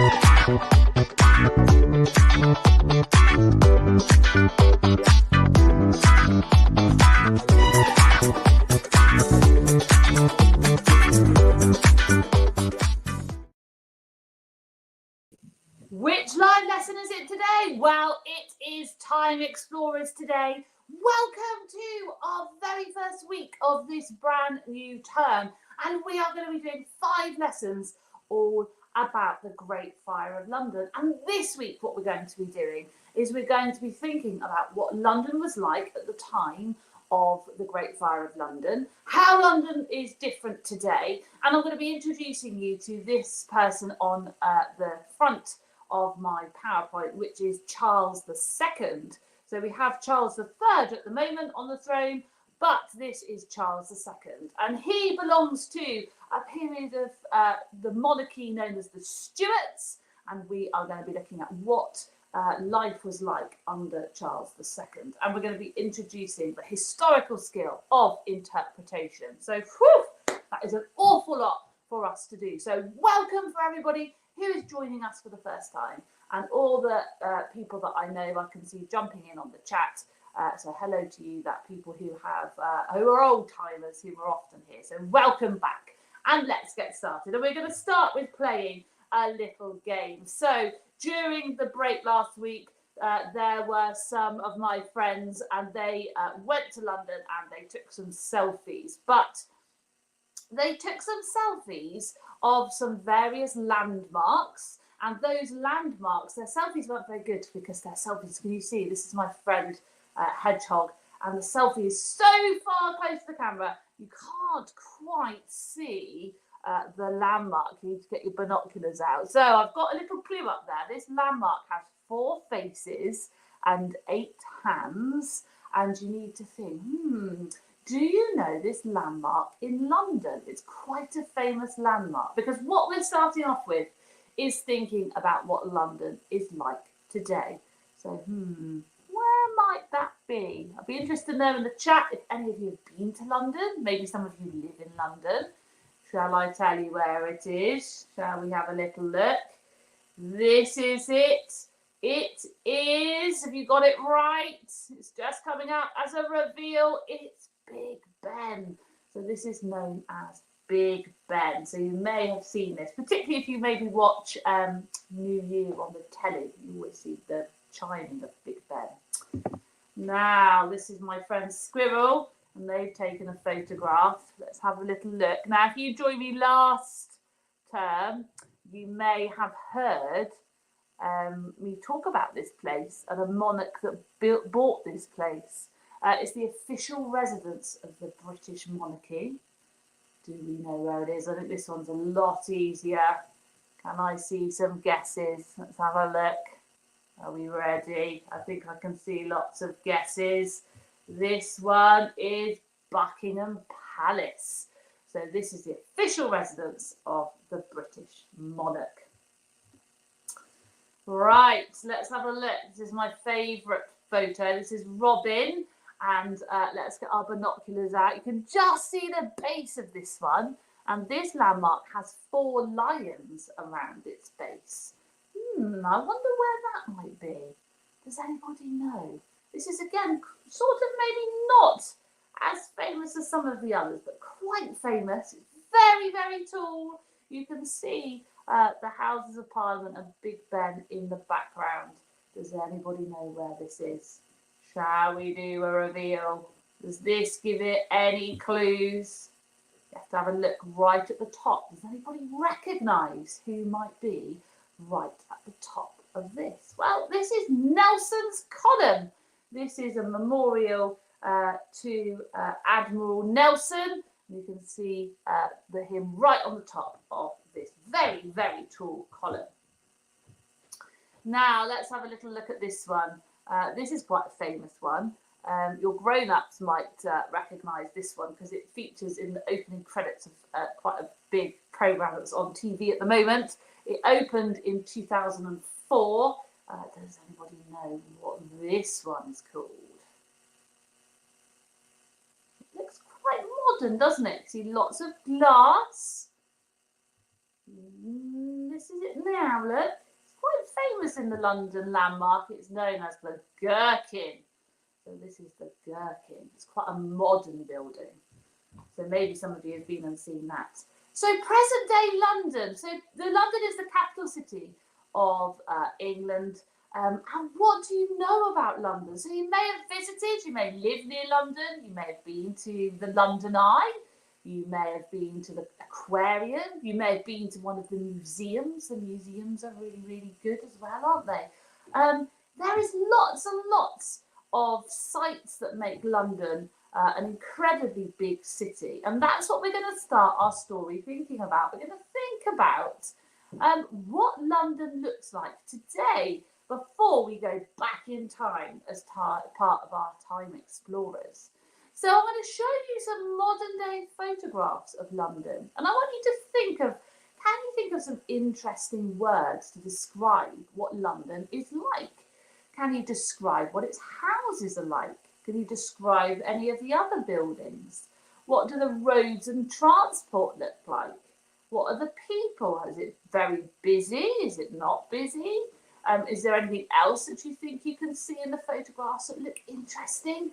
Which live lesson is it today? Well, it is Time Explorers today. Welcome to our very first week of this brand new term. And we are going to be doing 5 lessons all about the Great Fire of London. And this week, what we're going to be doing is we're going to be thinking about what London was like at the time of the Great Fire of London, how London is different today. And I'm going to be introducing you to this person on the front of my PowerPoint, which is Charles II. So we have Charles III at the moment on the throne, but this is Charles II. And he belongs to a period of the monarchy known as the Stuarts. And we are going to be looking at what life was like under Charles II. And we're going to be introducing the historical skill of interpretation. So that is an awful lot for us to do. So welcome for everybody who is joining us for the first time, and all the people that I know I can see jumping in on the chat. So hello to you, that people who are old timers who are often here. So welcome back, and let's get started. And we're going to start with playing a little game. So during the break last week, there were some of my friends, and they went to London and they took some selfies. But they took some selfies of some various landmarks, and those landmarks, their selfies weren't very good because their selfies, can you see, this is my friend Hedgehog, and the selfie is so far close to the camera, you can't quite see the landmark. You need to get your binoculars out. So I've got a little clue up there. This landmark has 4 faces and 8 hands, and you need to think, do you know this landmark in London? It's quite a famous landmark, because what we're starting off with is thinking about what London is like today. So, where might that be? I'd be interested to know in the chat if any of you have been to London. Maybe some of you live in London. Shall I tell you where it is? Shall we have a little look? This is it. It is, have you got it right? It's just coming out as a reveal. It's Big Ben. So this is known as Big Ben. So you may have seen this, particularly if you maybe watch New Year on the telly. You always see the chiming of Big Ben. Now, this is my friend Squirrel, and they've taken a photograph. Let's have a little look. Now, if you joined me last term, you may have heard me talk about this place and a monarch that bought this place. It's the official residence of the British monarchy. Do we know where it is? I think this one's a lot easier. Can I see some guesses? Let's have a look. Are we ready? I think I can see lots of guesses. This one is Buckingham Palace. So this is the official residence of the British monarch. Right, let's have a look. This is my favourite photo. This is Robin. And let's get our binoculars out. You can just see the base of this one. And this landmark has 4 lions around its base. I wonder where that might be. Does anybody know? This is, again, sort of maybe not as famous as some of the others, but quite famous. It's very, very tall. You can see the Houses of Parliament and Big Ben in the background. Does anybody know where this is? Shall we do a reveal? Does this give it any clues? You have to have a look right at the top. Does anybody recognise who might be right at the top of this? Well, this is Nelson's Column. This is a memorial to Admiral Nelson. You can see him right on the top of this very, very tall column. Now, let's have a little look at this one. This is quite a famous one. Your grown-ups might recognise this one because it features in the opening credits of quite a big programme that's on TV at the moment. It opened in 2004. Does anybody know what this one's called? It looks quite modern, doesn't it? See lots of glass. This is it now. now, look. It's quite famous in the London landmark. It's known as the Gherkin. So this is the Gherkin. It's quite a modern building. So maybe some of you have been and seen that. So present day London. So London is the capital city of England. And what do you know about London? So you may have visited, you may live near London, you may have been to the London Eye, you may have been to the aquarium, you may have been to one of the museums. The museums are really, really good as well, aren't they? There is lots and lots of sites that make London an incredibly big city. And that's what we're going to start our story thinking about. We're going to think about what London looks like today before we go back in time as part of our Time Explorers. So I'm going to show you some modern day photographs of London. And I want you to think of, can you think of some interesting words to describe what London is like? Can you describe what its houses are like? Can you describe any of the other buildings? What do the roads and transport look like? What are the people? Is it very busy? Is it not busy? Is there anything else that you think you can see in the photographs that look interesting?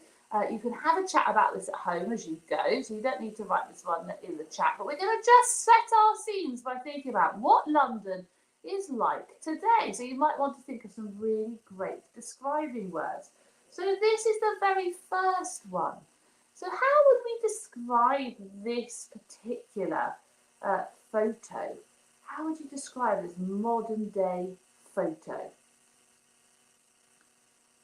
You can have a chat about this at home as you go, so you don't need to write this one in the chat. But we're going to just set our scenes by thinking about what London is like today. So you might want to think of some really great describing words. So this is the very first one. So how would we describe this particular photo? How would you describe this modern day photo?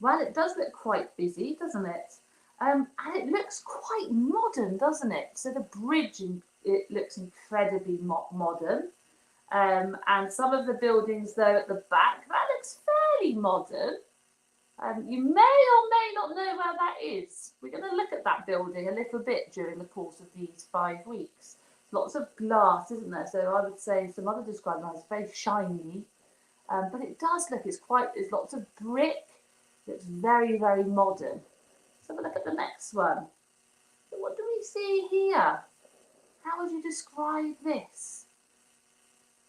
Well, it does look quite busy, doesn't it? And it looks quite modern, doesn't it? So the bridge, it looks incredibly modern. And some of the buildings though at the back, that looks fairly modern. You may or may not know where that is. We're going to look at that building a little bit during the course of these 5 weeks. Lots of glass, isn't there? So I would say some other describing it's very shiny. But it does look, there's lots of brick. It's very, very modern. Let's have a look at the next one. So what do we see here? How would you describe this?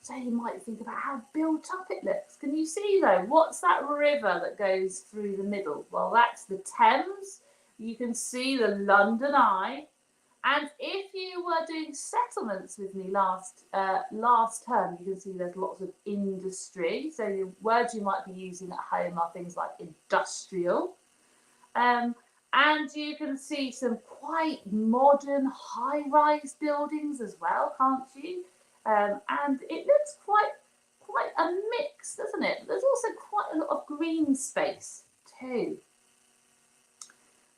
So you might think about how built up it looks. Can you see though, what's that river that goes through the middle? Well, that's the Thames. You can see the London Eye. And if you were doing settlements with me last term, you can see there's lots of industry. So the words you might be using at home are things like industrial. And you can see some quite modern high-rise buildings as well, can't you? And it looks quite a mix, doesn't it? There's also quite a lot of green space too.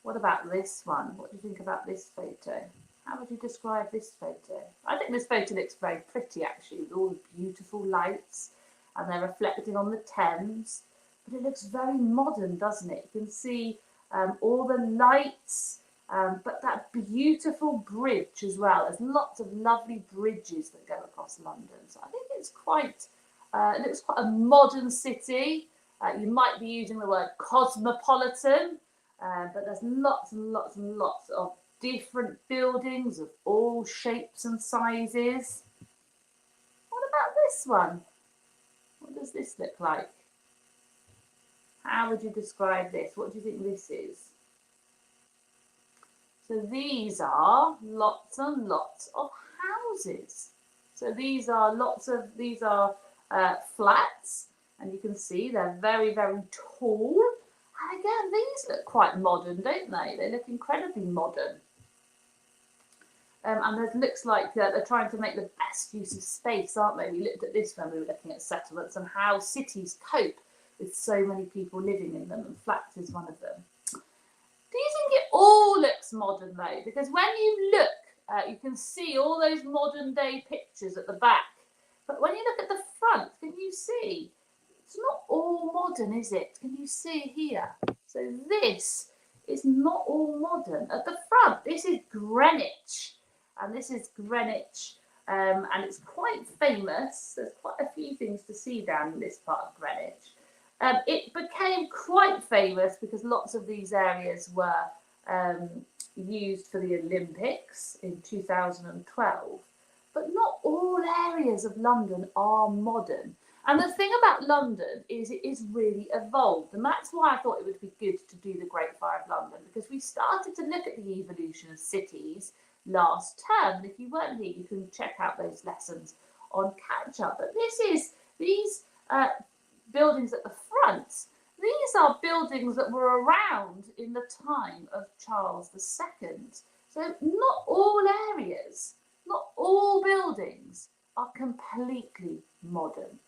What about this one? What do you think about this photo? How would you describe this photo? I think this photo looks very pretty actually, with all the beautiful lights and they're reflecting on the Thames. But it looks very modern, doesn't it? You can see all the lights, but that beautiful bridge as well. There's lots of lovely bridges that go across London. So I think it's it looks quite a modern city. You might be using the word cosmopolitan. But there's lots and lots and lots of different buildings of all shapes and sizes. What about this one? What does this look like? How would you describe this? What do you think this is? So these are lots and lots of houses. So these are flats, and you can see they're very, very tall. And again, these look quite modern, don't they? They look incredibly modern. And it looks like they're trying to make the best use of space, aren't they? We looked at this when we were looking at settlements and how cities cope with so many people living in them, and flats is one of them. Do you think it all looks modern though? Because when you look, you can see all those modern day pictures at the back. But when you look at the front, can you see? It's not all modern, is it? Can you see here? So this is not all modern. At the front, this is Greenwich. And this is Greenwich. And it's quite famous. There's quite a few things to see down in this part of Greenwich. It became quite famous because lots of these areas were used for the Olympics in 2012. But not all areas of London are modern. And the thing about London is it is really evolved. And that's why I thought it would be good to do the Great Fire of London, because we started to look at the evolution of cities last term. And if you weren't here, you can check out those lessons on catch up. But these buildings at the front, these are buildings that were around in the time of Charles II. So not all areas, not all buildings are completely modern.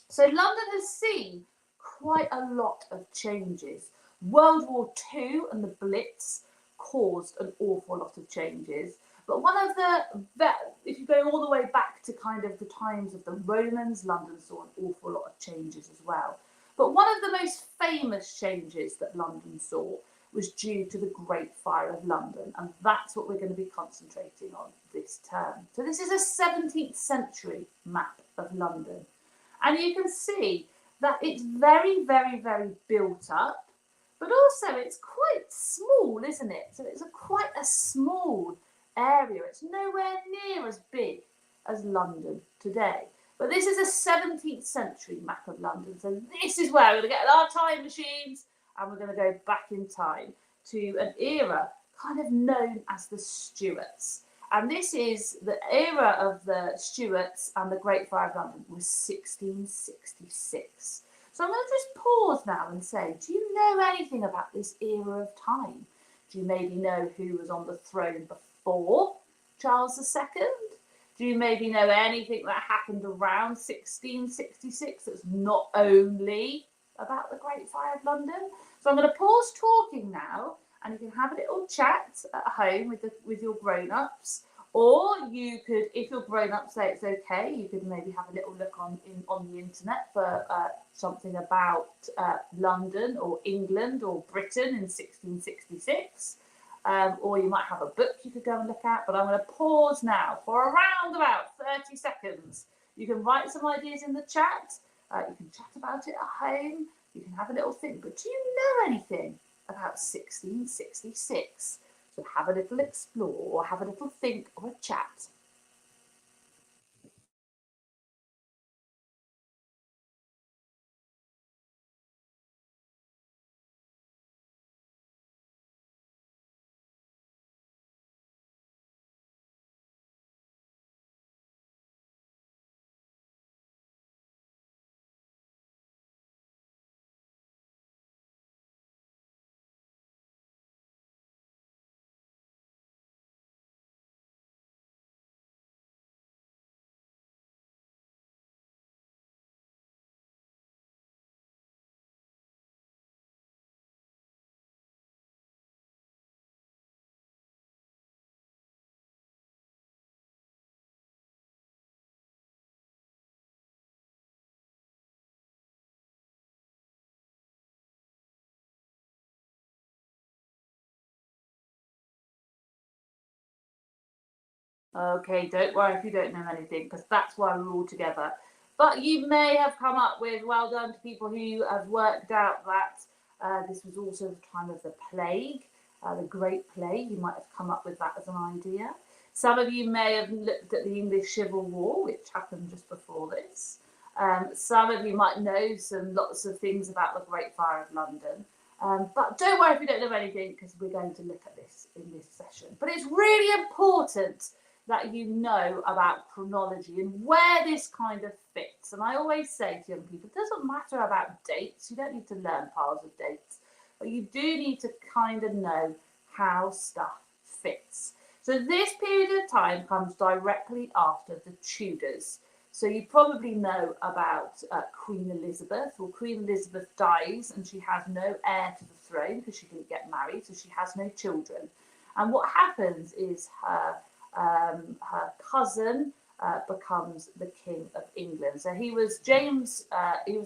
So London has seen quite a lot of changes. World War II and the Blitz caused an awful lot of changes. But one of if you go all the way back to kind of the times of the Romans, London saw an awful lot of changes as well. But one of the most famous changes that London saw was due to the Great Fire of London. And that's what we're going to be concentrating on this term. So this is a 17th century map of London. And you can see that it's very, very, very built up, but also it's quite small, isn't it? So it's quite a small area. It's nowhere near as big as London today. But this is a 17th century map of London. So this is where we're going to get our time machines and we're going to go back in time to an era kind of known as the Stuarts. And this is the era of the Stuarts, and the Great Fire of London was 1666. So I'm going to just pause now and say, do you know anything about this era of time? Do you maybe know who was on the throne before Charles II? Do you maybe know anything that happened around 1666 that's not only about the Great Fire of London? So I'm going to pause talking now, and you can have a little chat at home with your grown-ups, or you could, if your grown-ups say it's okay, you could maybe have a little look on the internet for something about London or England or Britain in 1666, or you might have a book you could go and look at. But I'm going to pause now for around about 30 seconds. You can write some ideas in the chat. You can chat about it at home. You can have a little think. But do you know anything about 1666? So have a little explore, or have a little think, or a chat. Okay, don't worry if you don't know anything, because that's why we're all together. But you may have come up with, well done to people who have worked out that this was also the time of the plague, the Great Plague. You might have come up with that as an idea. Some of you may have looked at the English Civil War, which happened just before this. Some of you might know lots of things about the Great Fire of London. But don't worry if you don't know anything, because we're going to look at this in this session. But it's really important that you know about chronology and where this kind of fits. And I always say to young people, it doesn't matter about dates. You don't need to learn piles of dates, but you do need to kind of know how stuff fits. So this period of time comes directly after the Tudors. So you probably know about Queen Elizabeth. Well, Queen Elizabeth dies and she has no heir to the throne because she didn't get married, so she has no children. And what happens is her cousin becomes the King of England. So he was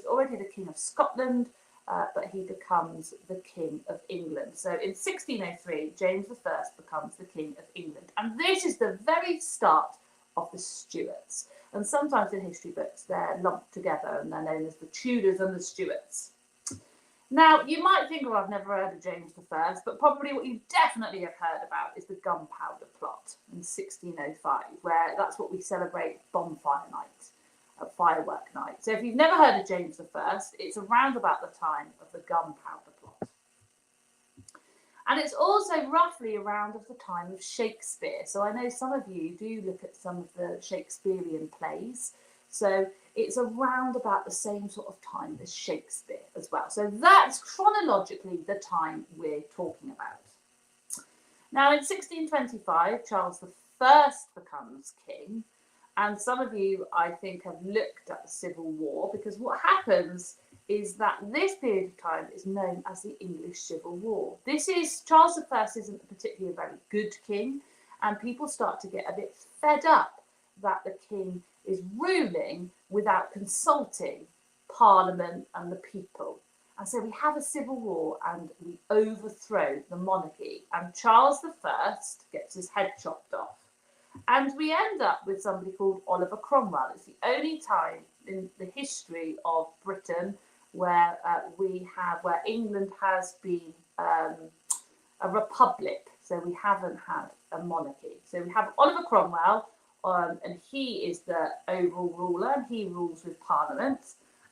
already the King of Scotland, but he becomes the King of England. So in 1603, James I becomes the King of England. And this is the very start of the Stuarts. And sometimes in history books, they're lumped together and they're known as the Tudors and the Stuarts. Now, you might think, well, I've never heard of James I, but probably what you definitely have heard about is the Gunpowder Plot in 1605, where that's what we celebrate Bonfire Night. a firework night. So if you've never heard of James I, it's around about the time of the Gunpowder Plot. And it's also roughly around of the time of Shakespeare. So I know some of you do look at some of the Shakespearean plays. So it's around about the same sort of time as Shakespeare as well. So that's chronologically the time we're talking about. Now in 1625, Charles I becomes king. And some of you, I think, have looked at the Civil War, because what happens is that this period of time is known as the English Civil War. Charles I isn't particularly a very good king, and people start to get a bit fed up that the king is ruling without consulting Parliament and the people. And so we have a civil war and we overthrow the monarchy, and Charles I gets his head chopped off. And we end up with somebody called Oliver Cromwell. It's the only time in the history of Britain where where England has been a republic. So we haven't had a monarchy. So we have Oliver Cromwell, and he is the overall ruler, and he rules with Parliament.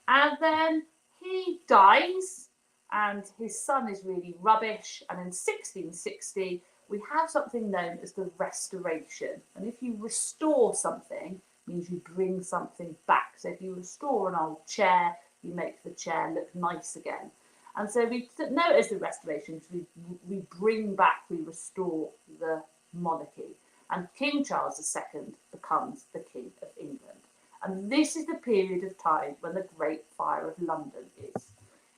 And then he dies, and his son is really rubbish. And in 1660, we have something known as the Restoration. And if you restore something, it means you bring something back. So if you restore an old chair, you make the chair look nice again. And so we know it as the Restoration, because we bring back, we restore the monarchy. And King Charles II becomes the King of England. And this is the period of time when the Great Fire of London is.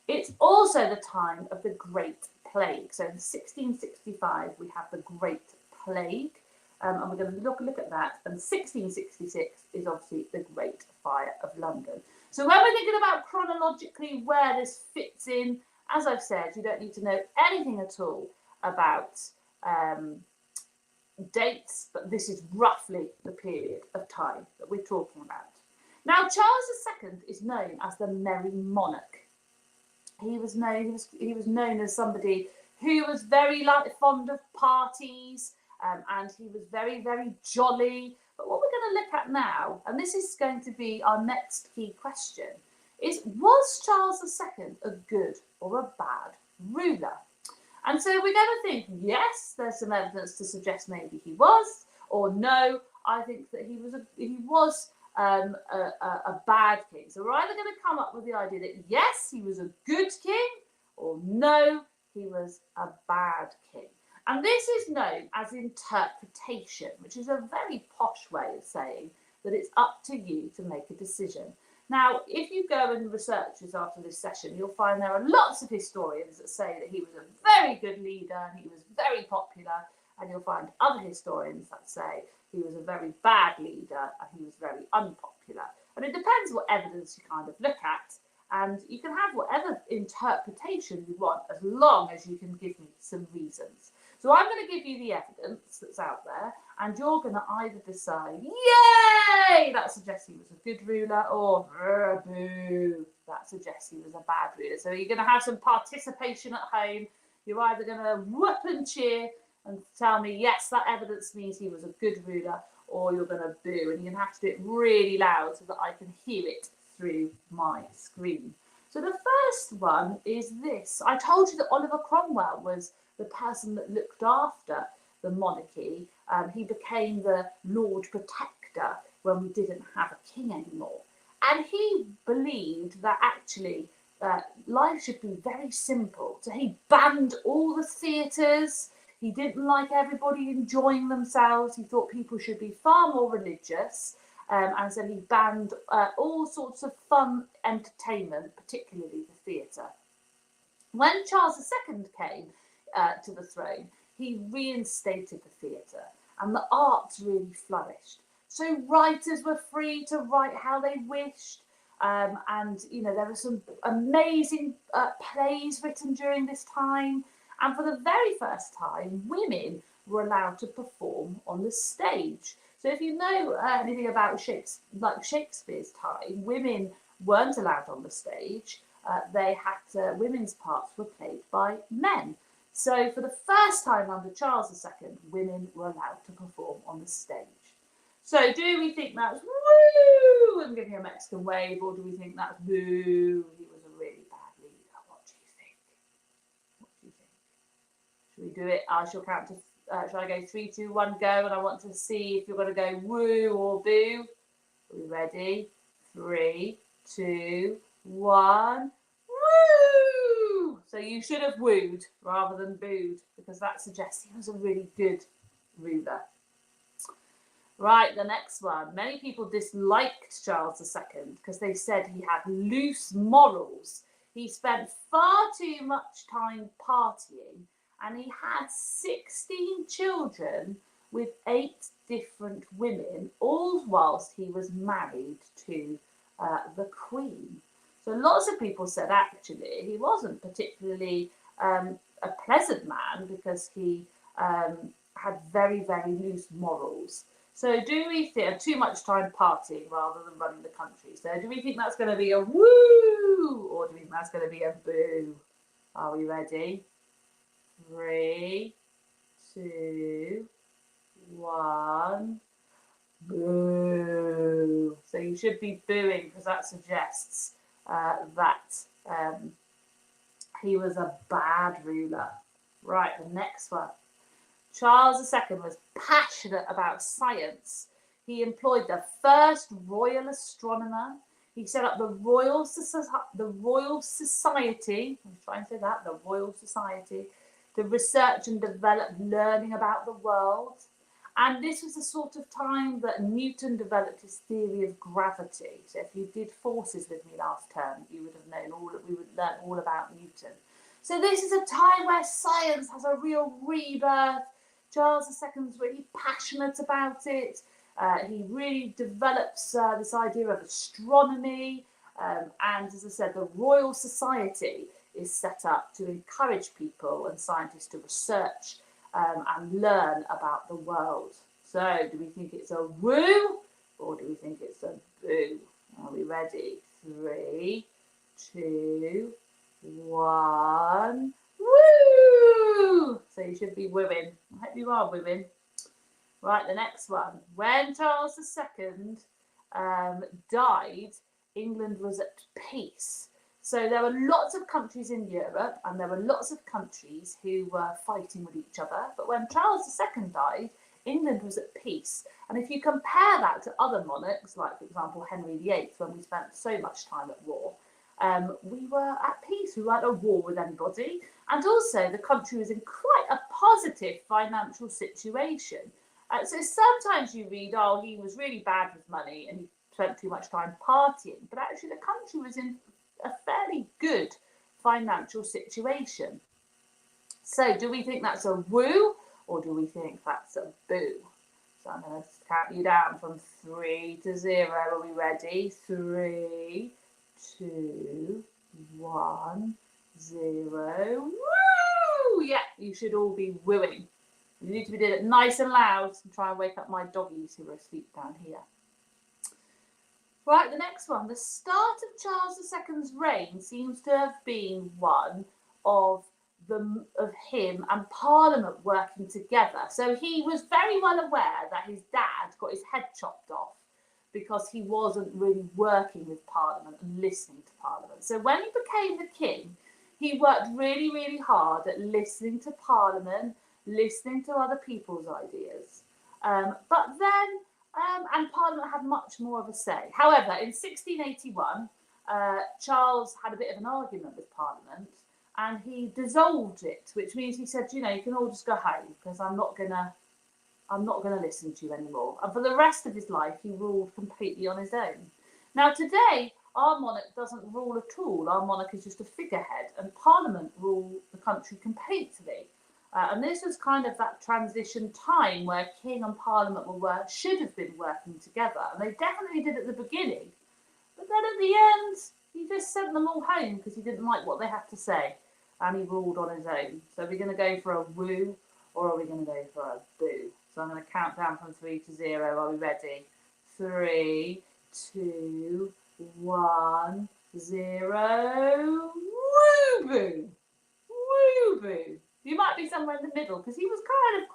It's also the time of the Great Plague. So in 1665, we have the Great Plague, and we're going to look at that. And 1666 is obviously the Great Fire of London. So when we're thinking about chronologically where this fits in, as I've said, you don't need to know anything at all about dates, but this is roughly the period of time that we're talking about. Now, Charles II is known as the Merry Monarch. He was known as somebody who was very fond of parties, and he was very, very jolly. But what we're going to look at now, and this is going to be our next key question, is was Charles II a good or a bad ruler? And so we're going to think, yes, there's some evidence to suggest maybe he was, or no, I think that he was a bad king. So we're either going to come up with the idea that yes, he was a good king, or no, he was a bad king. And this is known as interpretation, which is a very posh way of saying that it's up to you to make a decision. Now, if you go and research this after this session, you'll find there are lots of historians that say that he was a very good leader and he was very popular, and you'll find other historians that say he was a very bad leader and he was very unpopular. And it depends what evidence you kind of look at, and you can have whatever interpretation you want as long as you can give me some reasons. So I'm going to give you the evidence that's out there, and you're going to either decide, yay, that suggests he was a good ruler, or boo, that suggests he was a bad ruler. So you're going to have some participation at home. You're either going to whoop and cheer and tell me, yes, that evidence means he was a good ruler, or you're going to boo, and you're going to have to do it really loud so that I can hear it through my screen. So the first one is this. I told you that Oliver Cromwell was the person that looked after the monarchy. He became the Lord Protector when we didn't have a king anymore. And he believed that actually life should be very simple. So he banned all the theatres. He didn't like everybody enjoying themselves. He thought people should be far more religious. And so he banned all sorts of fun entertainment, particularly the theatre. When Charles II came to the throne, he reinstated the theatre, and the arts really flourished. So writers were free to write how they wished, and there were some amazing plays written during this time. And for the very first time, women were allowed to perform on the stage. So if you know anything about Shakespeare's time, women weren't allowed on the stage. Women's parts were played by men. So for the first time under Charles II, women were allowed to perform on the stage. So do we think that's woo and give you a Mexican wave, or do we think that's boo? He was a really bad leader. What do you think? What do you think? Should we do it? I shall count to. Shall I go 3, 2, 1, go? And I want to see if you're going to go woo or boo. Are we ready? 3, 2, 1. Woo! So you should have wooed rather than booed, because that suggests he was a really good ruler. Right, the next one. Many people disliked Charles II because they said he had loose morals. He spent far too much time partying, and he had 16 children with 8 different women, all whilst he was married to the Queen. So lots of people said actually he wasn't particularly a pleasant man, because he had very, very loose morals. So do we think too much time partying rather than running the country? So do we think that's going to be a woo, or do we think that's going to be a boo? Are we ready? 3, 2, 1. Boo. So you should be booing, because that suggests that he was a bad ruler. Right, the next one. Charles II was passionate about science. He employed the first royal astronomer. He set up the Royal Society. I'm trying to say that, the Royal Society, to research and develop learning about the world. And this was the sort of time that Newton developed his theory of gravity. So if you did forces with me last term, you would have known we would learn all about Newton. So this is a time where science has a real rebirth. Charles II is really passionate about it. He really develops this idea of astronomy. And as I said, the Royal Society is set up to encourage people and scientists to research and learn about the world. So do we think it's a woo, or do we think it's a boo? Are we ready? 3, 2, 1. Woo! So you should be wooing. I hope you are wooing. Right, the next one. When Charles II died, England was at peace. So there were lots of countries in Europe, and there were lots of countries who were fighting with each other. But when Charles II died, England was at peace. And if you compare that to other monarchs, like, for example, Henry VIII, when we spent so much time at war, we were at peace. We weren't at war with anybody. And also, the country was in quite a positive financial situation. So sometimes you read, oh, he was really bad with money and he spent too much time partying. But actually, the country was in a fairly good financial situation. So do we think that's a woo, or do we think that's a boo? So I'm going to count you down from 3 to 0. Are we ready? 3, 2, 1, 0. Woo! Yeah, you should all be wooing. You need to be doing it nice and loud and try and wake up my doggies who are asleep down here. Right, the next one. The start of Charles II's reign seems to have been one of him and Parliament working together. So he was very well aware that his dad got his head chopped off because he wasn't really working with Parliament and listening to Parliament. So when he became the king, he worked really, really hard at listening to Parliament, listening to other people's ideas. But then and Parliament had much more of a say. However, in 1681, Charles had a bit of an argument with Parliament, and he dissolved it, which means he said, you know, you can all just go home because I'm not gonna listen to you anymore. And for the rest of his life, he ruled completely on his own. Now today, our monarch doesn't rule at all. Our monarch is just a figurehead, and Parliament rule the country completely. And this was kind of that transition time where King and Parliament should have been working together. And they definitely did at the beginning. But then at the end, he just sent them all home because he didn't like what they had to say. And he ruled on his own. So are we going to go for a woo, or are we going to go for a boo? So I'm going to count down from 3 to 0. Are we ready? 3, 2, 1, 0. Woo boo! Woo boo! You might be somewhere in the middle because he was kind of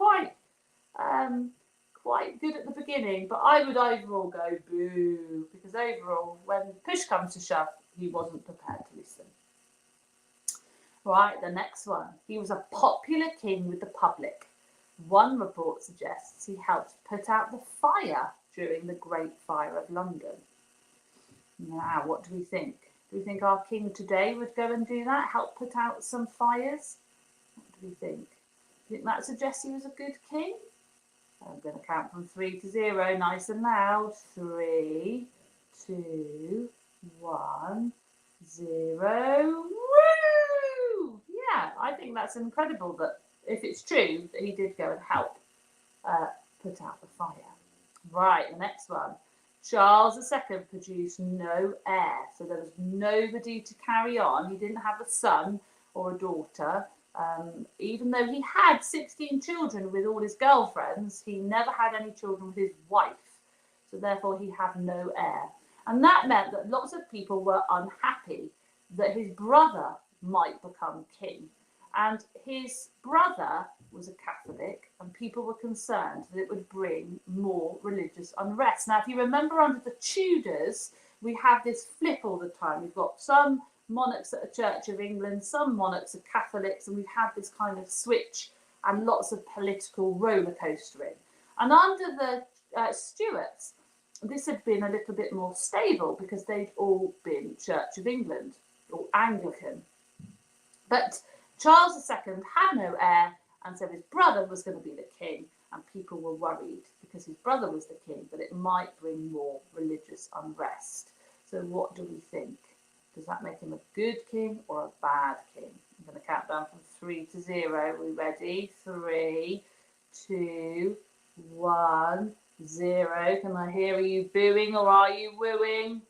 quite good at the beginning, but I would overall go boo, because overall, when push comes to shove, he wasn't prepared to listen. Right, the next one. He was a popular king with the public. One report suggests he helped put out the fire during the Great Fire of London. Now, what do we think? Do we think our king today would go and do that, help put out some fires? What do we think? Do you think that suggests he was a good king? I'm going to count from 3 to 0, nice and loud. 3, 2, 1, 0. Woo! Yeah, I think that's incredible that if it's true that he did go and help put out the fire. Right, the next one. Charles II produced no heir, so there was nobody to carry on. He didn't have a son or a daughter. Even though he had 16 children with all his girlfriends, he never had any children with his wife. So therefore he had no heir. And that meant that lots of people were unhappy that his brother might become king. And his brother was a Catholic, and people were concerned that it would bring more religious unrest. Now, if you remember, under the Tudors, we have this flip all the time. We've got some monarchs at the Church of England, some monarchs are Catholics, and we've had this kind of switch and lots of political roller coastering. And under the Stuarts, this had been a little bit more stable because they'd all been Church of England or Anglican. But Charles II had no heir, and so his brother was going to be the king, and people were worried because his brother was the king that it might bring more religious unrest. So what do we think? Does that make him a good king or a bad king? I'm going to count down from 3 to 0. Are we ready? 3, 2, 1, 0. Can I hear, are you booing or are you wooing?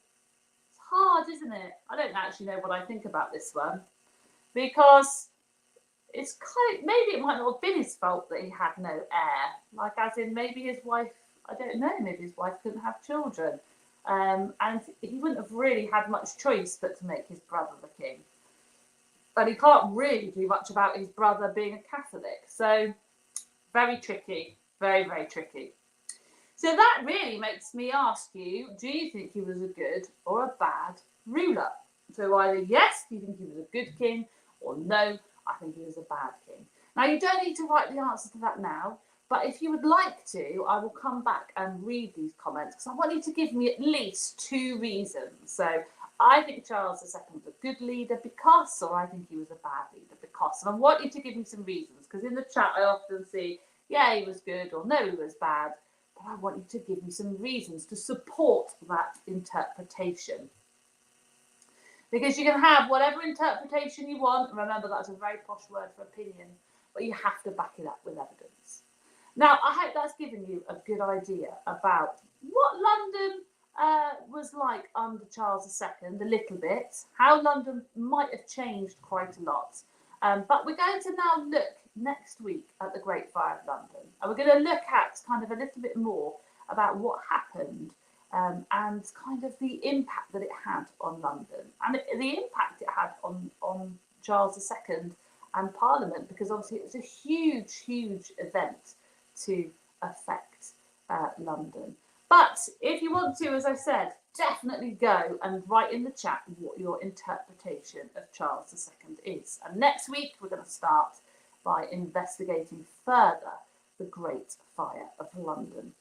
It's hard, isn't it? I don't actually know what I think about this one, because it's kind of, maybe it might not have been his fault that he had no heir. Like, as in, maybe his wife, I don't know, maybe his wife couldn't have children. And he wouldn't have really had much choice but to make his brother the king. But he can't really do much about his brother being a Catholic. So, very tricky, very, very tricky. So that really makes me ask you, do you think he was a good or a bad ruler? So either yes, do you think he was a good king, or no, I think he was a bad king. Now, you don't need to write the answer to that now, but if you would like to, I will come back and read these comments, because I want you to give me at least 2 reasons. So I think Charles II was a good leader because, or I think he was a bad leader because. And I want you to give me some reasons, because in the chat I often see, yeah, he was good, or no, he was bad. But I want you to give me some reasons to support that interpretation. Because you can have whatever interpretation you want. Remember, that's a very posh word for opinion, but you have to back it up with evidence. Now, I hope that's given you a good idea about what London was like under Charles II, a little bit, how London might have changed quite a lot. But we're going to now look next week at the Great Fire of London. And we're going to look at kind of a little bit more about what happened and kind of the impact that it had on London, and the impact it had on Charles II and Parliament, because obviously it was a huge, huge event to affect London. But if you want to, as I said, definitely go and write in the chat what your interpretation of Charles II is. And next week, we're going to start by investigating further the Great Fire of London.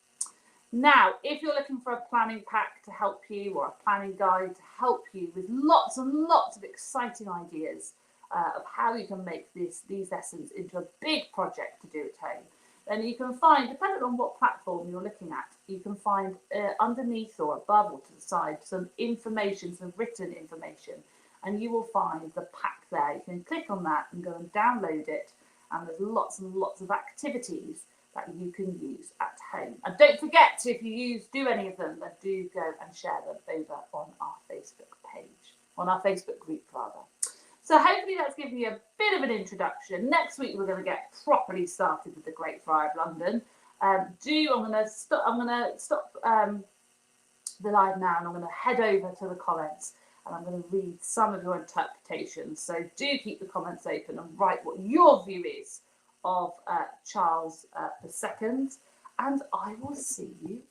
Now, if you're looking for a planning pack to help you, or a planning guide to help you with lots and lots of exciting ideas of how you can make these lessons into a big project to do at home, then you can find, depending on what platform you're looking at, you can find underneath or above or to the side some information, some written information, and you will find the pack there. You can click on that and go and download it, and there's lots and lots of activities that you can use at home. And don't forget, if you do any of them, then do go and share them over on our Facebook page, on our Facebook group rather. So hopefully that's given you a bit of an introduction. Next week we're going to get properly started with the Great Fire of London. I'm going to stop the live now, and I'm going to head over to the comments, and I'm going to read some of your interpretations. So do keep the comments open and write what your view is of Charles II. and I will see you